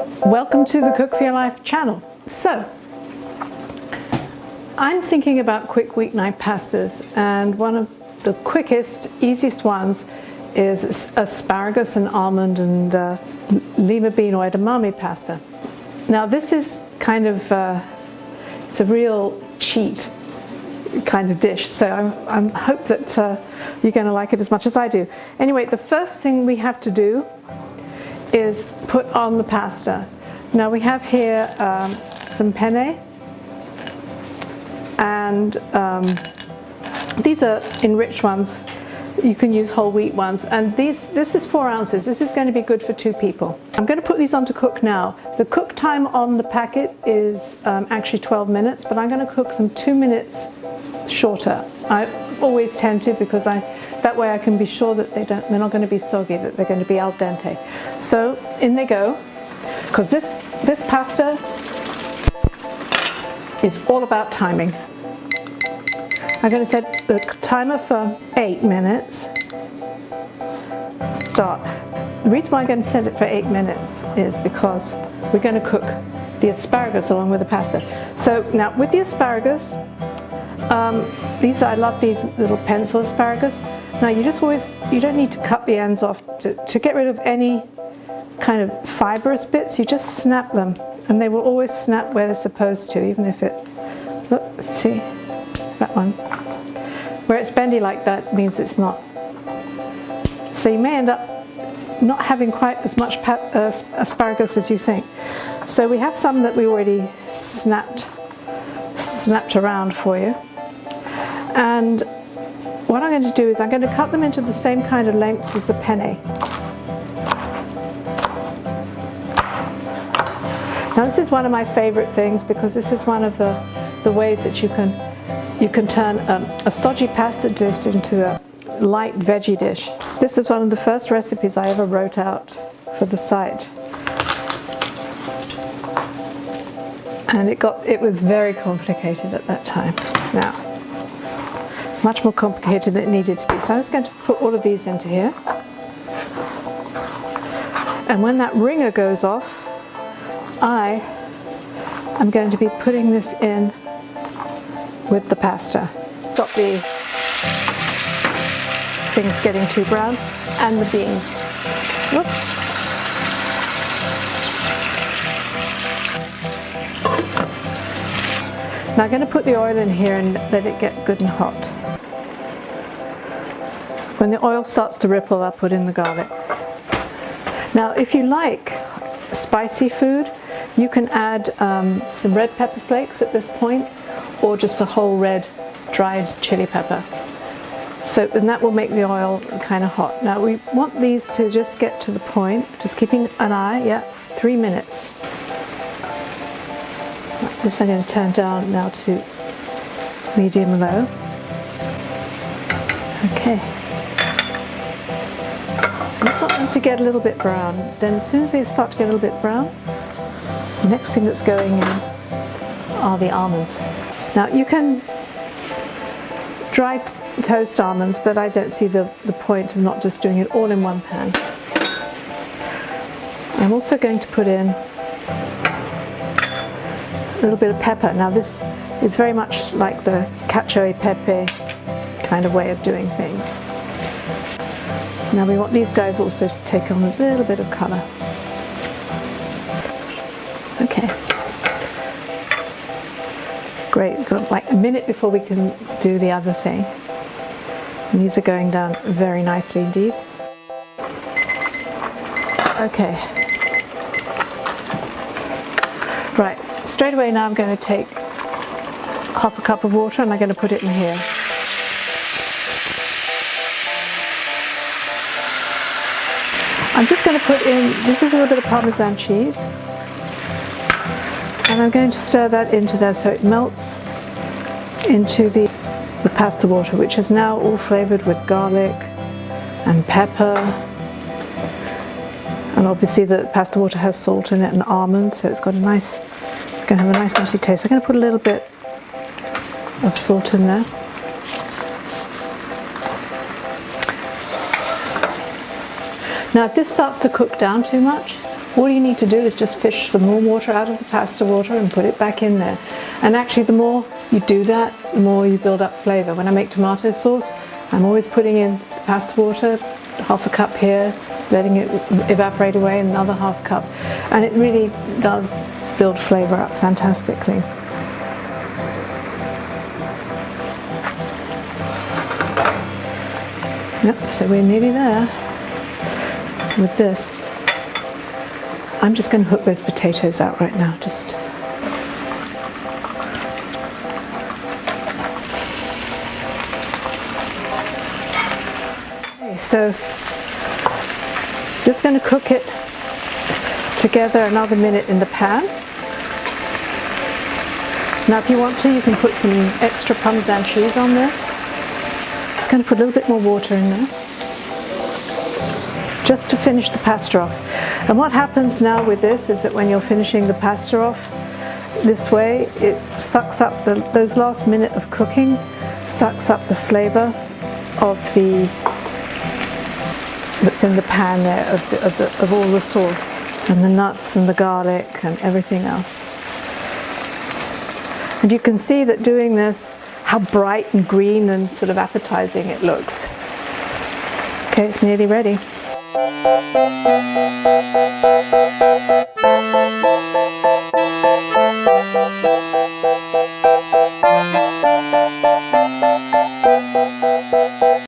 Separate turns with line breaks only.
Welcome to the Cook for Your Life channel. So, I'm thinking about quick weeknight pastas, and one of the quickest, easiest ones is asparagus and almond and Lima bean or edamame pasta. Now this is kind of, it's a real cheat kind of dish, so I hope that you're going to like it as much as I do. Anyway, the first thing we have to do is put on the pasta. Now we have here some penne, and these are enriched ones. You can use whole wheat ones, and this is 4 ounces. This is going to be good for 2 people. I'm going to put these on to cook now. The cook time on the packet is actually 12 minutes, but I'm going to cook them 2 minutes shorter. I always tend to, because that way I can be sure that they're not going to be soggy, that they're going to be al dente. So in they go, because this pasta is all about timing. I'm going to set the timer for 8 minutes. Start. The reason why I'm going to set it for 8 minutes is because we're going to cook the asparagus along with the pasta. So now with the asparagus, I love these little pencil asparagus. Now you don't need to cut the ends off. To get rid of any kind of fibrous bits, you just snap them, and they will always snap where they're supposed to, even if let's see, that one. Where it's bendy like that means it's not. So you may end up not having quite as much asparagus as you think. So we have some that we already snapped around for you. And what I'm going to do is I'm going to cut them into the same kind of lengths as the penne. Now this is one of my favorite things, because this is one of the ways that you can turn a stodgy pasta dish into a light veggie dish. This is one of the first recipes I ever wrote out for the site. And it was very complicated at that time. Now, much more complicated than it needed to be. So I was going to put all of these into here. And when that ringer goes off, I am going to be putting this in with the pasta. Stop the things getting too brown, and the beans. Whoops. Now I'm going to put the oil in here and let it get good and hot. When the oil starts to ripple, I'll put in the garlic. Now if you like spicy food, you can add some red pepper flakes at this point, or just a whole red dried chili pepper. So, and that will make the oil kind of hot. Now we want these to just get to the point, just keeping an eye, 3 minutes. This I'm going to turn down now to medium low. Okay. I want them to get a little bit brown. Then as soon as they start to get a little bit brown, the next thing that's going in are the almonds. Now you can dry toast almonds, but I don't see the point of not just doing it all in one pan. I'm also going to put in a little bit of pepper. Now this is very much like the cacio e pepe kind of way of doing things. Now we want these guys also to take on a little bit of colour. Okay. Great, we've got like a minute before we can do the other thing. And these are going down very nicely indeed. Okay. Right, straight away now I'm going to take half a cup of water and I'm going to put it in here. I'm just going to put in, this is a little bit of Parmesan cheese, and I'm going to stir that into there so it melts into the pasta water, which is now all flavored with garlic and pepper, and obviously the pasta water has salt in it and almonds, so it's got a nice, it's going to have a nice nutty taste. I'm going to put a little bit of salt in there. Now if this starts to cook down too much, all you need to do is just fish some more water out of the pasta water and put it back in there. And actually the more you do that, the more you build up flavour. When I make tomato sauce, I'm always putting in the pasta water, half a cup here, letting it evaporate away, another half cup. And it really does build flavour up fantastically. Yep, so we're nearly there with this. I'm just going to hook those potatoes out right now, just. Okay, so just going to cook it together another minute in the pan. Now if you want to, you can put some extra Parmesan cheese on this. Just going to put a little bit more water in there, just to finish the pasta off. And what happens now with this is that when you're finishing the pasta off this way, it sucks up those last minute of cooking, sucks up the flavour of that's in the pan there, of all the sauce and the nuts and the garlic and everything else. And you can see that doing this, how bright and green and sort of appetizing it looks. Okay, it's nearly ready.